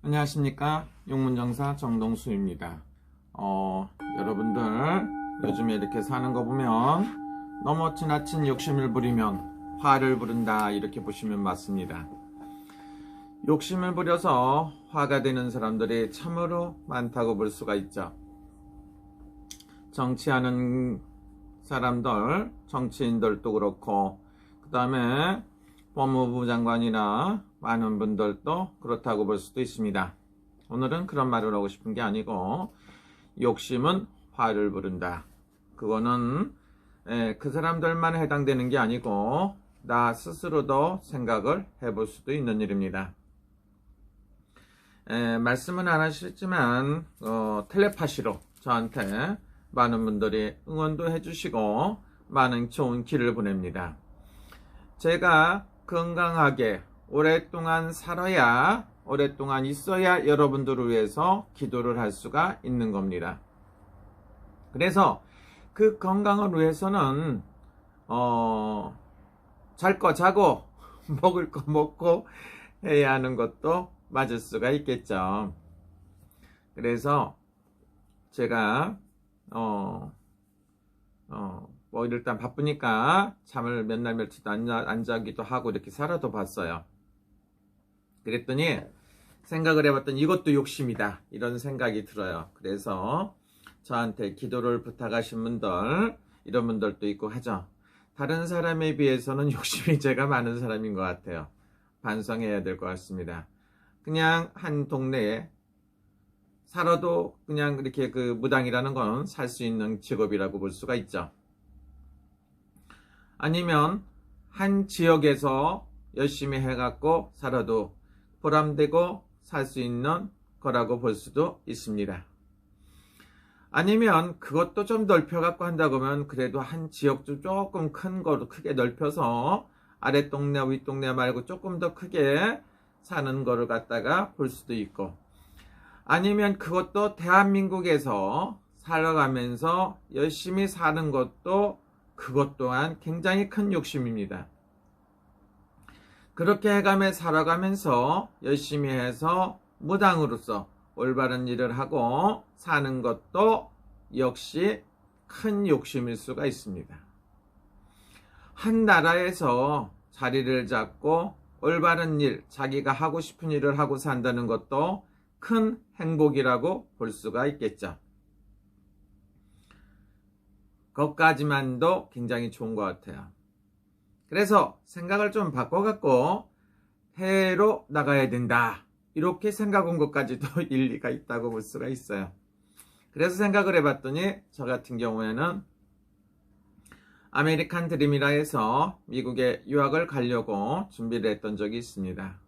안녕하십니까, 용문정사 정동수입니다. 여러분들 요즘에 이렇게 사는 거 보면 너무 지나친 욕심을 부리면 화를 부른다, 이렇게 보시면 맞습니다. 욕심을 부려서 화가 되는 사람들이 참으로 많다고 볼 수가 있죠. 정치하는 사람들, 정치인들도 그렇고, 그 다음에 법무부 장관이나 많은 분들도 그렇다고 볼 수도 있습니다. 오늘은 그런 말을 하고 싶은 게 아니고, 욕심은 화를 부른다. 그거는 그 사람들만 해당되는 게 아니고 나 스스로도 생각을 해볼 수도 있는 일입니다. 말씀은 안 하시지만 텔레파시로 저한테 많은 분들이 응원도 해주시고 많은 좋은 길을 보냅니다. 제가 건강하게 오랫동안 살아야, 오랫동안 있어야 여러분들을 위해서 기도를 할 수가 있는 겁니다. 그래서 그 건강을 위해서는 잘 거 자고 먹을 거 먹고 해야 하는 것도 맞을 수가 있겠죠. 그래서 제가 뭐 일단 바쁘니까 잠을 몇 날 며칠 안 자기도 하고 이렇게 살아도 봤어요. 그랬더니 생각을 해봤더니 이것도 욕심이다, 이런 생각이 들어요. 그래서 저한테 기도를 부탁하신 분들, 이런 분들도 있고 하죠. 다른 사람에 비해서는 욕심이 제가 많은 사람인 것 같아요. 반성해야 될 것 같습니다. 그냥 한 동네에 살아도 그냥 이렇게 그 무당이라는 건 살 수 있는 직업이라고 볼 수가 있죠. 아니면 한 지역에서 열심히 해갖고 살아도 보람되고 살 수 있는 거라고 볼 수도 있습니다. 아니면 그것도 좀 넓혀갖고 한다고 하면 그래도 한 지역 좀 조금 큰 거로 크게 넓혀서 아랫동네 윗동네 말고 조금 더 크게 사는 거를 갖다가 볼 수도 있고, 아니면 그것도 대한민국에서 살아가면서 열심히 사는 것도 그것 또한 굉장히 큰 욕심입니다. 그렇게 해가며 살아가면서 열심히 해서 무당으로서 올바른 일을 하고 사는 것도 역시 큰 욕심일 수가 있습니다. 한 나라에서 자리를 잡고 올바른 일, 자기가 하고 싶은 일을 하고 산다는 것도 큰 행복이라고 볼 수가 있겠죠. 그것까지만도 굉장히 좋은 것 같아요. 그래서 생각을 좀 바꿔갖고 해외로 나가야 된다, 이렇게 생각한 것까지도 일리가 있다고 볼 수가 있어요. 그래서 생각을 해봤더니 저 같은 경우에는 아메리칸 드림이라 해서 미국에 유학을 가려고 준비를 했던 적이 있습니다.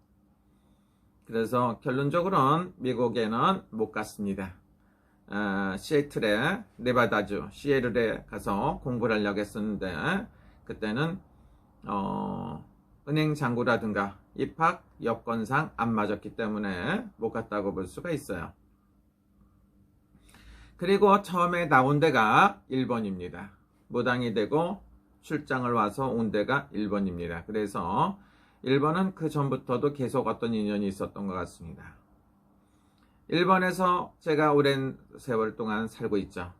그래서 결론적으로는 미국에는 못 갔습니다. 시애틀에, 네바다주 시애틀에 가서 공부를 하려고 했었는데, 그때는 은행 잔고라든가 입학 여건상 안 맞았기 때문에 못 갔다고 볼 수가 있어요. 그리고 처음에 나온 데가 일본입니다. 무당이 되고 출장을 와서 온 데가 일본입니다. 그래서 일본은 그 전부터도 계속 어떤 인연이 있었던 것 같습니다. 일본에서 제가 오랜 세월 동안 살고 있죠.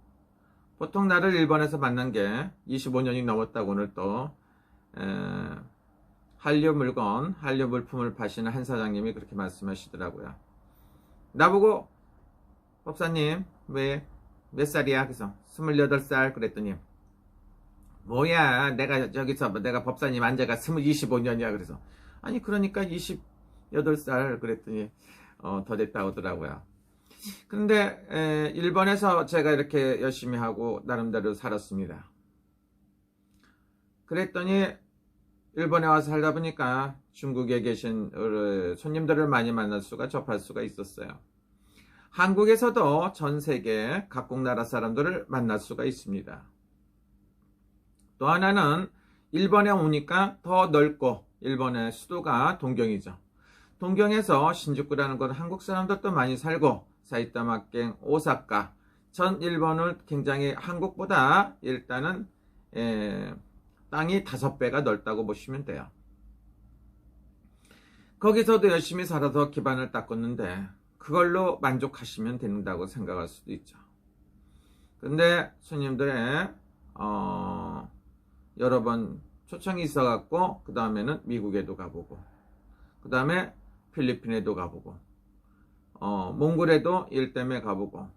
보통 나를 일본에서 만난 게 25년이 넘었다고 오늘 또 한류 물건, 한류 물품을 파시는 한 사장님이 그렇게 말씀하시더라고요. 나보고 법사님 왜 몇 살이야? 그래서 28살 그랬더니, 뭐야, 내가 저기서 내가 법사님 안 제가 25년이야 그래서, 아니 그러니까 28살 그랬더니 더 됐다고 하더라고요. 근데 일본에서 제가 이렇게 열심히 하고 나름대로 살았습니다. 그랬더니 일본에 와서 살다 보니까 중국에 계신 손님들을 많이 만날 수가, 접할 수가 있었어요. 한국에서도 전 세계 각국 나라 사람들을 만날 수가 있습니다. 또 하나는 일본에 오니까 더 넓고, 일본의 수도가 동경이죠. 동경에서 신주쿠라는 곳 한국 사람들도 많이 살고, 사이타마県, 오사카, 전 일본을 굉장히 한국보다 일단은 땅이 5배가 넓다고 보시면 돼요. 거기서도 열심히 살아서 기반을 닦았는데 그걸로 만족하시면 된다고 생각할 수도 있죠. 근데 손님들의 여러 번 초청이 있어갖고 그 다음에는 미국에도 가보고 그 다음에 필리핀에도 가보고 몽골에도 일 때문에 가보고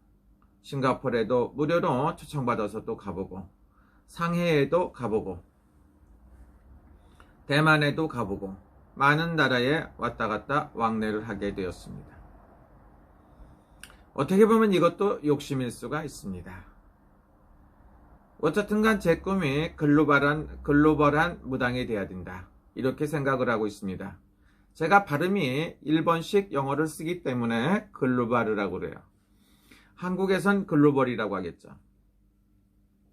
싱가포르에도 무료로 초청받아서 또 가보고 상해에도 가보고 대만에도 가보고 많은 나라에 왔다 갔다 왕래를 하게 되었습니다. 어떻게 보면 이것도 욕심일 수가 있습니다. 어쨌든간 제 꿈이 글로벌한 무당이 돼야 된다. 이렇게 생각을 하고 있습니다. 제가 발음이 일본식 영어를 쓰기 때문에 글로벌이라고 그래요. 한국에선 글로벌이라고 하겠죠.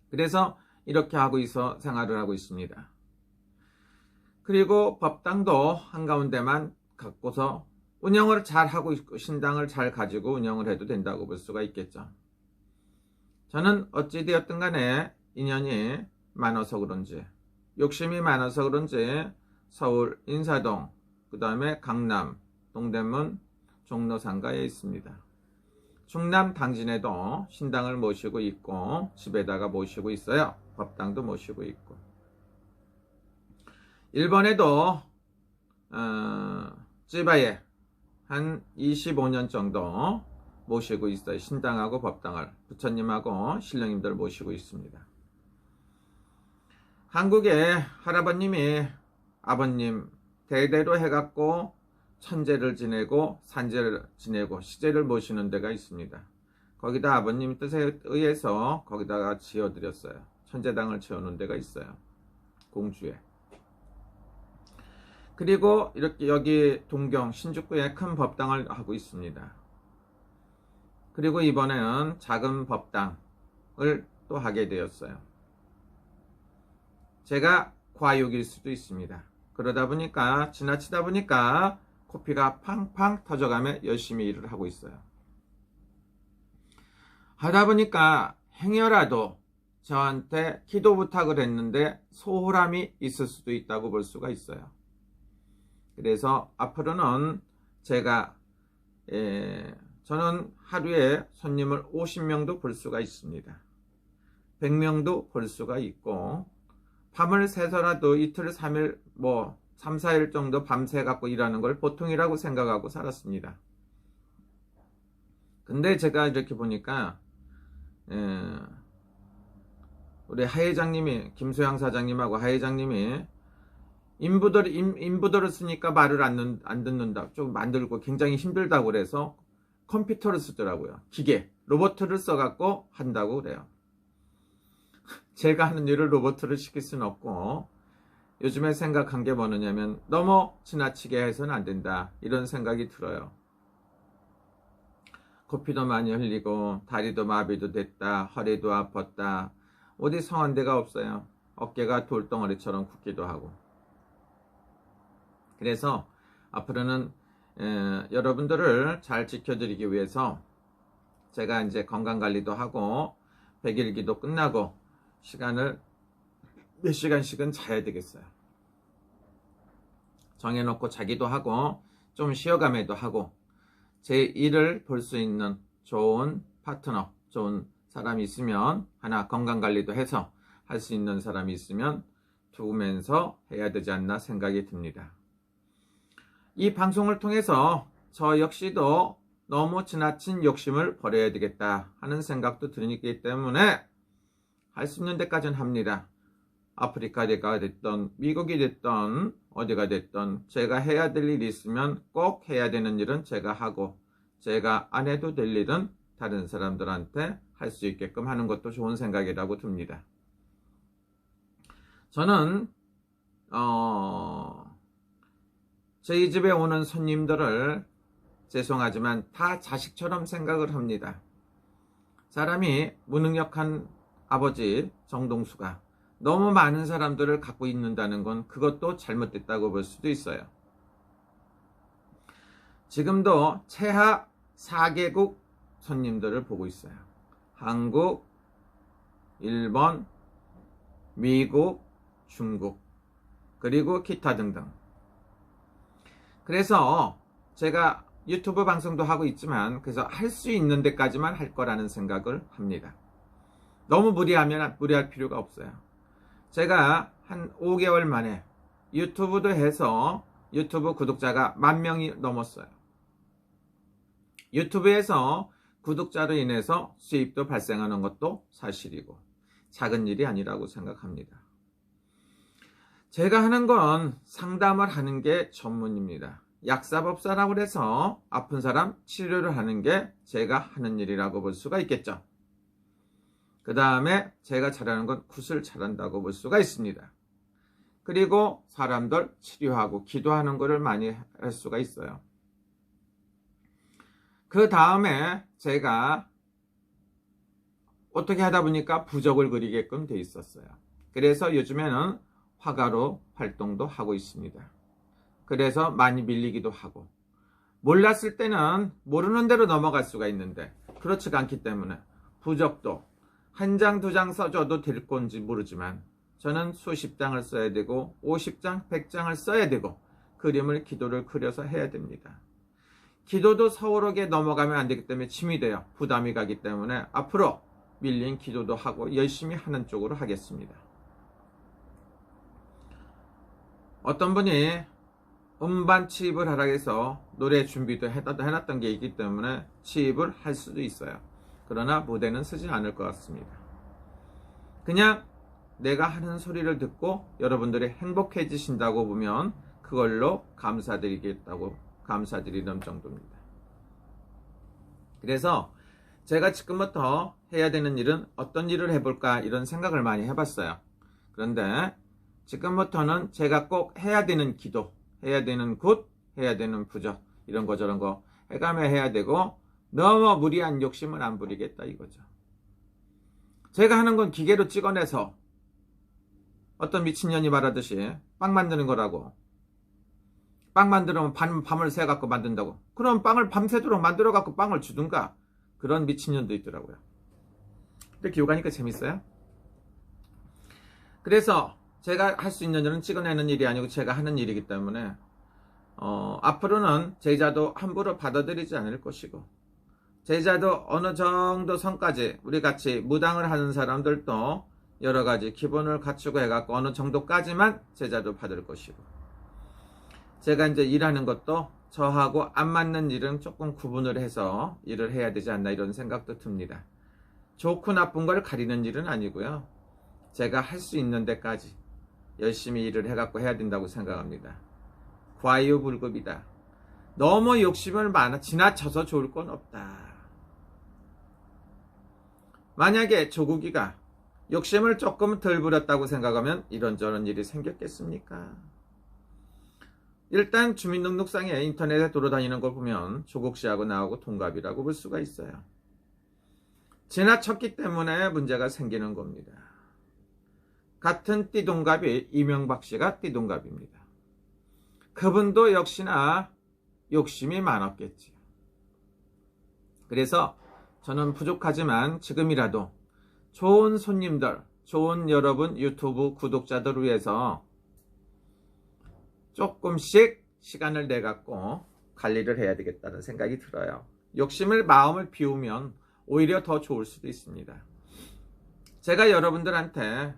그래서 이렇게 하고 있어 생활을 하고 있습니다. 그리고 법당도 한가운데만 갖고서 운영을 잘 하고 있고 신당을 잘 가지고 운영을 해도 된다고 볼 수가 있겠죠. 저는 어찌되었든 간에 인연이 많아서 그런지 욕심이 많아서 그런지 서울 인사동 그 다음에 강남 동대문 종로 상가에 있습니다. 충남 당진에도 신당을 모시고 있고 집에다가 모시고 있어요. 법당도 모시고 있고 일본에도 찌바에 한 25년 정도 모시고 있어요. 신당하고 법당을 부처님하고 신령님들 모시고 있습니다. 한국에 할아버님이 아버님 대대로 해갖고 천재를 지내고 산재를 지내고 시제를 모시는 데가 있습니다. 거기다 아버님 뜻에 의해서 거기다가 지어드렸어요. 천재당을 지어놓은 데가 있어요. 공주에. 그리고 이렇게 여기 동경 신주쿠에 큰 법당을 하고 있습니다. 그리고 이번에는 작은 법당을 또 하게 되었어요. 제가 과욕일 수도 있습니다. 그러다 보니까 지나치다 보니까 코피가 팡팡 터져가며 열심히 일을 하고 있어요. 하다 보니까 행여라도 저한테 기도 부탁을 했는데 소홀함이 있을 수도 있다고 볼 수가 있어요. 그래서 앞으로는 제가 저는 하루에 손님을 50명도 볼 수가 있습니다. 100명도 볼 수가 있고 밤을 새서라도 이틀 3일 3, 4일 정도 밤새 갖고 일하는 걸 보통이라고 생각하고 살았습니다. 근데 제가 이렇게 보니까 우리 하회장님이 김소양 사장님하고 하회장님이 인부들을 쓰니까 말을 안 듣는다. 좀 만들고 굉장히 힘들다고 그래서 컴퓨터를 쓰더라고요. 기계, 로봇을 써갖고 한다고 그래요. 제가 하는 일을 로봇을 시킬 수는 없고 요즘에 생각한 게 뭐냐면 너무 지나치게 해서는 안 된다. 이런 생각이 들어요. 코피도 많이 흘리고 다리도 마비도 됐다. 허리도 아팠다. 어디 성한 데가 없어요. 어깨가 돌덩어리처럼 굳기도 하고. 그래서 앞으로는 여러분들을 잘 지켜드리기 위해서 제가 이제 건강관리도 하고 100일기도 끝나고 시간을 몇 시간씩은 자야 되겠어요. 정해놓고 자기도 하고 좀 쉬어가면도 하고 제 일을 볼 수 있는 좋은 파트너, 좋은 사람이 있으면 하나 건강관리도 해서 할 수 있는 사람이 있으면 두면서 해야 되지 않나 생각이 듭니다. 이 방송을 통해서 저 역시도 너무 지나친 욕심을 버려야 되겠다 하는 생각도 들기 때문에 할 수 있는 데까지는 합니다. 아프리카가 됐던 미국이 됐던 어디가 됐던 제가 해야 될 일이 있으면 꼭 해야 되는 일은 제가 하고 제가 안 해도 될 일은 다른 사람들한테 할 수 있게끔 하는 것도 좋은 생각이라고 듭니다. 저는 저희 집에 오는 손님들을 죄송하지만 다 자식처럼 생각을 합니다. 사람이 무능력한 아버지 정동수가 너무 많은 사람들을 갖고 있는다는 건 그것도 잘못됐다고 볼 수도 있어요. 지금도 최하 4개국 손님들을 보고 있어요. 한국, 일본, 미국, 중국, 그리고 기타 등등. 그래서 제가 유튜브 방송도 하고 있지만 그래서 할 수 있는 데까지만 할 거라는 생각을 합니다. 너무 무리할 필요가 없어요. 제가 한 5개월 만에 유튜브도 해서 유튜브 구독자가 10,000명이 넘었어요. 유튜브에서 구독자로 인해서 수입도 발생하는 것도 사실이고 작은 일이 아니라고 생각합니다. 제가 하는 건 상담을 하는 게 전문입니다. 약사법사라고 해서 아픈 사람 치료를 하는 게 제가 하는 일이라고 볼 수가 있겠죠. 그 다음에 제가 잘하는 건 굿을 잘한다고 볼 수가 있습니다. 그리고 사람들 치료하고 기도하는 것을 많이 할 수가 있어요. 그 다음에 제가 어떻게 하다 보니까 부적을 그리게끔 돼 있었어요. 그래서 요즘에는 화가로 활동도 하고 있습니다. 그래서 많이 밀리기도 하고, 몰랐을 때는 모르는 대로 넘어갈 수가 있는데 그렇지가 않기 때문에 부적도 한 장, 2장 써줘도 될 건지 모르지만 저는 수십 장을 써야 되고 50장, 100장을 써야 되고 그림을 기도를 그려서 해야 됩니다. 기도도 서울하게 넘어가면 안 되기 때문에 침이 돼요. 부담이 가기 때문에 앞으로 밀린 기도도 하고 열심히 하는 쪽으로 하겠습니다. 어떤 분이 음반 취입을 하라 해서 노래 준비도 해놨던 게 있기 때문에 취입을 할 수도 있어요. 그러나 무대는 쓰지 않을 것 같습니다. 그냥 내가 하는 소리를 듣고 여러분들이 행복해지신다고 보면 그걸로 감사드리는 정도입니다. 그래서 제가 지금부터 해야 되는 일은 어떤 일을 해볼까 이런 생각을 많이 해봤어요. 그런데 지금부터는 제가 꼭 해야 되는 기도, 해야 되는 굿, 해야 되는 부적 이런 거 저런 거 해가며 해야 되고 너무 무리한 욕심은 안 부리겠다 이거죠. 제가 하는 건 기계로 찍어내서 어떤 미친년이 말하듯이 빵 만드는 거라고. 빵 만들면 밤을 새갖고 만든다고. 그럼 빵을 밤새도록 만들어갖고 빵을 주든가. 그런 미친년도 있더라고요. 근데 기억하니까 재밌어요. 그래서 제가 할 수 있는 일은 찍어내는 일이 아니고 제가 하는 일이기 때문에 앞으로는 제자도 함부로 받아들이지 않을 것이고 제자도 어느 정도 선까지 우리같이 무당을 하는 사람들도 여러가지 기본을 갖추고 해갖고 어느 정도까지만 제자도 받을 것이고 제가 이제 일하는 것도 저하고 안 맞는 일은 조금 구분을 해서 일을 해야 되지 않나 이런 생각도 듭니다. 좋고 나쁜 걸 가리는 일은 아니고요. 제가 할 수 있는 데까지 열심히 일을 해갖고 해야 된다고 생각합니다. 과유불급이다. 너무 욕심을 지나쳐서 좋을 건 없다. 만약에 조국이가 욕심을 조금 덜 부렸다고 생각하면 이런저런 일이 생겼겠습니까? 일단 주민등록상에 인터넷에 돌아다니는 걸 보면 조국 씨하고 나하고 동갑이라고 볼 수가 있어요. 지나쳤기 때문에 문제가 생기는 겁니다. 같은 띠동갑이 이명박 씨가 띠동갑입니다. 그분도 역시나 욕심이 많았겠지. 그래서 저는 부족하지만 지금이라도 좋은 손님들, 좋은 여러분 유튜브 구독자들을 위해서 조금씩 시간을 내갖고 관리를 해야 되겠다는 생각이 들어요. 마음을 비우면 오히려 더 좋을 수도 있습니다. 제가 여러분들한테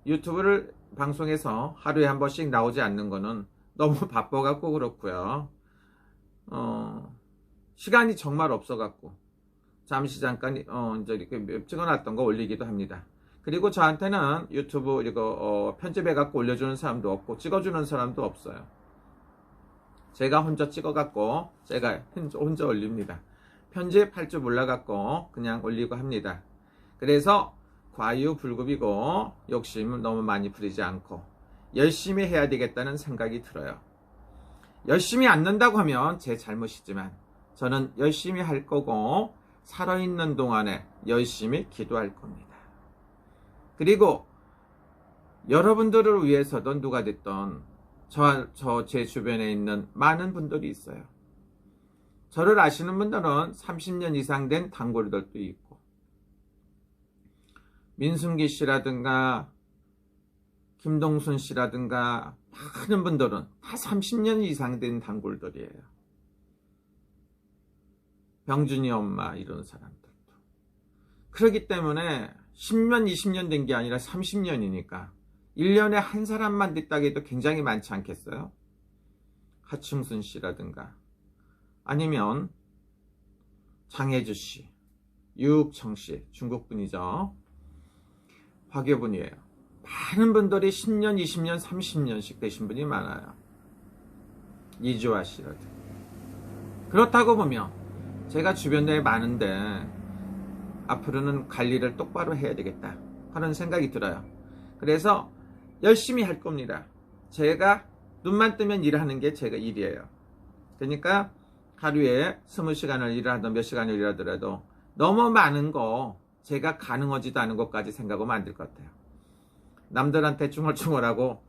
유튜브를 방송에서 하루에 한 번씩 나오지 않는 거는 너무 바빠갖고 그렇고요. 시간이 정말 없어갖고 잠시 잠깐 이제 이렇게 찍어놨던 거 올리기도 합니다. 그리고 저한테는 유튜브 이거 편집해갖고 올려주는 사람도 없고 찍어주는 사람도 없어요. 제가 혼자 찍어갖고 제가 혼자 올립니다. 편집할 줄 몰라갖고 그냥 올리고 합니다. 그래서 과유불급이고 욕심을 너무 많이 부리지 않고 열심히 해야 되겠다는 생각이 들어요. 열심히 안 는다고 하면 제 잘못이지만 저는 열심히 할 거고 살아있는 동안에 열심히 기도할 겁니다. 그리고 여러분들을 위해서든 누가 됐든 제 주변에 있는 많은 분들이 있어요. 저를 아시는 분들은 30년 이상 된 단골들도 있고 민순기 씨라든가 김동순 씨라든가 많은 분들은 다 30년 이상 된 단골들이에요. 병준이 엄마 이런 사람들도. 그렇기 때문에 10년, 20년 된 게 아니라 30년이니까 1년에 한 사람만 됐다고 해도 굉장히 많지 않겠어요? 하충순 씨라든가 아니면 장혜주 씨, 유욱청 씨, 중국 분이죠. 화교분이에요. 많은 분들이 10년, 20년, 30년씩 되신 분이 많아요. 이주아 씨라든가. 그렇다고 보면 제가 주변에 많은데 앞으로는 관리를 똑바로 해야 되겠다 하는 생각이 들어요. 그래서 열심히 할 겁니다. 제가 눈만 뜨면 일하는 게 제가 일이에요. 그러니까 하루에 20시간을 일을 하든 몇 시간을 일하더라도 너무 많은 거 제가 가능하지도 않은 것까지 생각하면 안 될 것 같아요. 남들한테 중얼중얼하고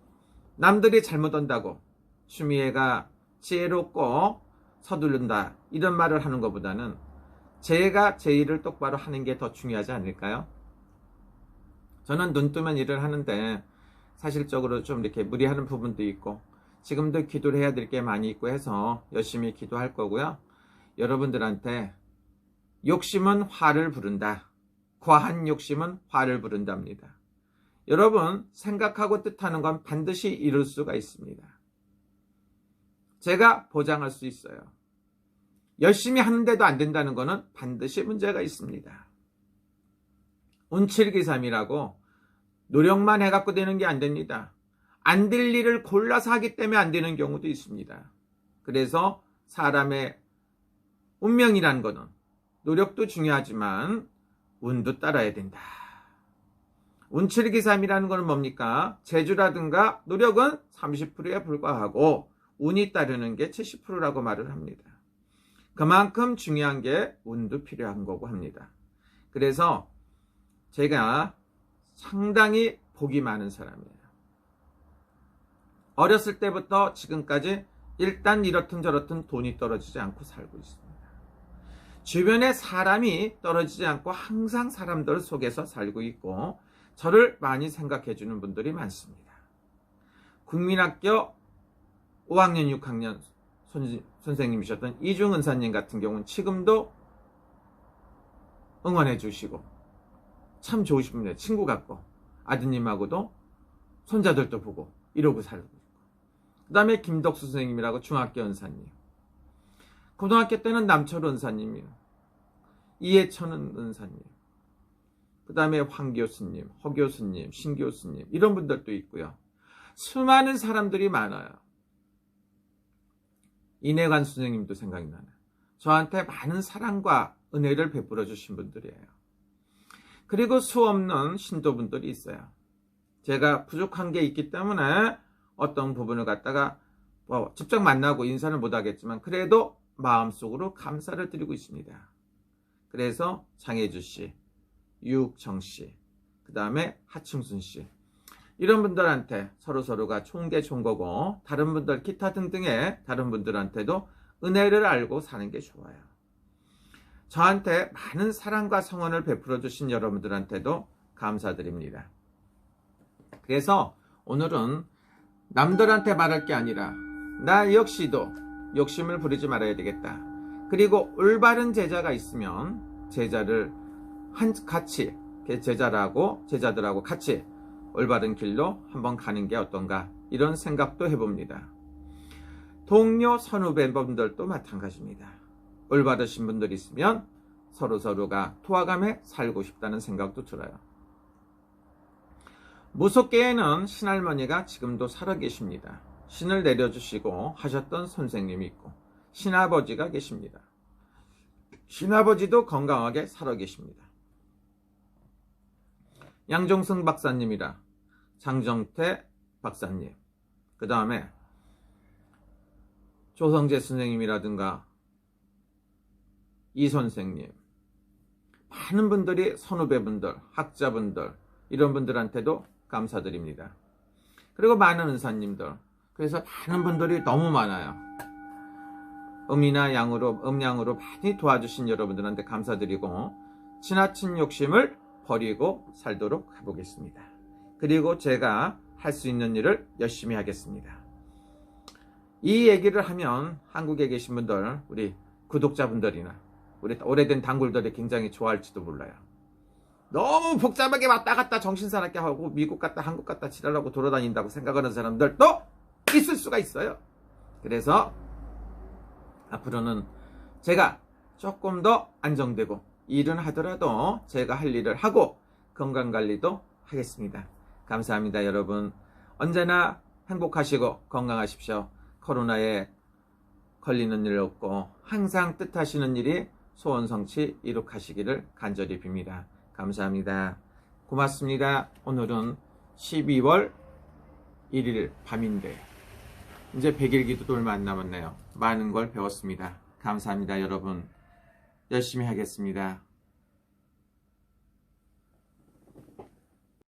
남들이 잘못한다고 추미애가 지혜롭고 서두른다 이런 말을 하는 것보다는 제가 제 일을 똑바로 하는 게 더 중요하지 않을까요? 저는 눈 뜨면 일을 하는데 사실적으로 좀 이렇게 무리하는 부분도 있고 지금도 기도를 해야 될 게 많이 있고 해서 열심히 기도할 거고요. 여러분들한테 욕심은 화를 부른다. 과한 욕심은 화를 부른답니다. 여러분 생각하고 뜻하는 건 반드시 이룰 수가 있습니다. 제가 보장할 수 있어요. 열심히 하는데도 안 된다는 거는 반드시 문제가 있습니다. 운칠기삼이라고 노력만 해갖고 되는 게 안 됩니다. 안 될 일을 골라서 하기 때문에 안 되는 경우도 있습니다. 그래서 사람의 운명이란 거는 노력도 중요하지만 운도 따라야 된다. 운칠기삼이라는 건 뭡니까? 재주라든가 노력은 30%에 불과하고 운이 따르는 게 70%라고 말을 합니다. 그만큼 중요한 게 운도 필요한 거고 합니다. 그래서 제가 상당히 복이 많은 사람이에요. 어렸을 때부터 지금까지 일단 이렇든 저렇든 돈이 떨어지지 않고 살고 있습니다. 주변에 사람이 떨어지지 않고 항상 사람들 속에서 살고 있고 저를 많이 생각해 주는 분들이 많습니다. 국민학교 5학년 6학년 선생님이셨던 이중은사님 같은 경우는 지금도 응원해 주시고 참 좋으신 분이에요. 친구 같고 아드님하고도 손자들도 보고 이러고 살고 있고 그 다음에 김덕수 선생님이라고 중학교 은사님, 고등학교 때는 남철 은사님이요, 이해천 은사님, 그 다음에 황 교수님, 허 교수님, 신 교수님 이런 분들도 있고요. 수많은 사람들이 많아요. 이내관 선생님도 생각이 나요. 저한테 많은 사랑과 은혜를 베풀어 주신 분들이에요. 그리고 수없는 신도분들이 있어요. 제가 부족한 게 있기 때문에 어떤 부분을 갖다가 직접 만나고 인사를 못 하겠지만 그래도 마음속으로 감사를 드리고 있습니다. 그래서 장혜주 씨, 유욱청 씨, 그 다음에 하충순 씨 이런 분들한테 서로가 좋은 게 좋은 거고 다른 분들 기타 등등의 다른 분들한테도 은혜를 알고 사는 게 좋아요. 저한테 많은 사랑과 성원을 베풀어 주신 여러분들한테도 감사드립니다. 그래서 오늘은 남들한테 말할 게 아니라 나 역시도 욕심을 부리지 말아야 되겠다. 그리고 올바른 제자가 있으면 제자를 같이 제자들하고 같이 올바른 길로 한번 가는 게 어떤가 이런 생각도 해봅니다. 동료 선후배분들도 마찬가지입니다. 올바르신 분들이 있으면 서로가 도와가며 살고 싶다는 생각도 들어요. 무속계에는 신할머니가 지금도 살아계십니다. 신을 내려주시고 하셨던 선생님이 있고 신아버지가 계십니다. 신아버지도 건강하게 살아계십니다. 양종승 박사님이라 장정태 박사님, 그 다음에 조성재 선생님이라든가 이 선생님, 많은 분들이 선후배분들, 학자분들 이런 분들한테도 감사드립니다. 그리고 많은 은사님들, 그래서 많은 분들이 너무 많아요. 음양으로 많이 도와주신 여러분들한테 감사드리고 지나친 욕심을 버리고 살도록 해보겠습니다. 그리고 제가 할 수 있는 일을 열심히 하겠습니다. 이 얘기를 하면 한국에 계신 분들, 우리 구독자분들이나 우리 오래된 단골들이 굉장히 좋아할지도 몰라요. 너무 복잡하게 왔다 갔다 정신사납게 하고 미국 갔다 한국 갔다 지랄하고 돌아다닌다고 생각하는 사람들도 있을 수가 있어요. 그래서 앞으로는 제가 조금 더 안정되고 일은 하더라도 제가 할 일을 하고 건강관리도 하겠습니다. 감사합니다, 여러분. 언제나 행복하시고 건강하십시오. 코로나에 걸리는 일 없고 항상 뜻하시는 일이 소원성취 이룩하시기를 간절히 빕니다. 감사합니다. 고맙습니다. 오늘은 12월 1일 밤인데 이제 100일 기도도 얼마 안 남았네요. 많은 걸 배웠습니다. 감사합니다, 여러분. 열심히 하겠습니다.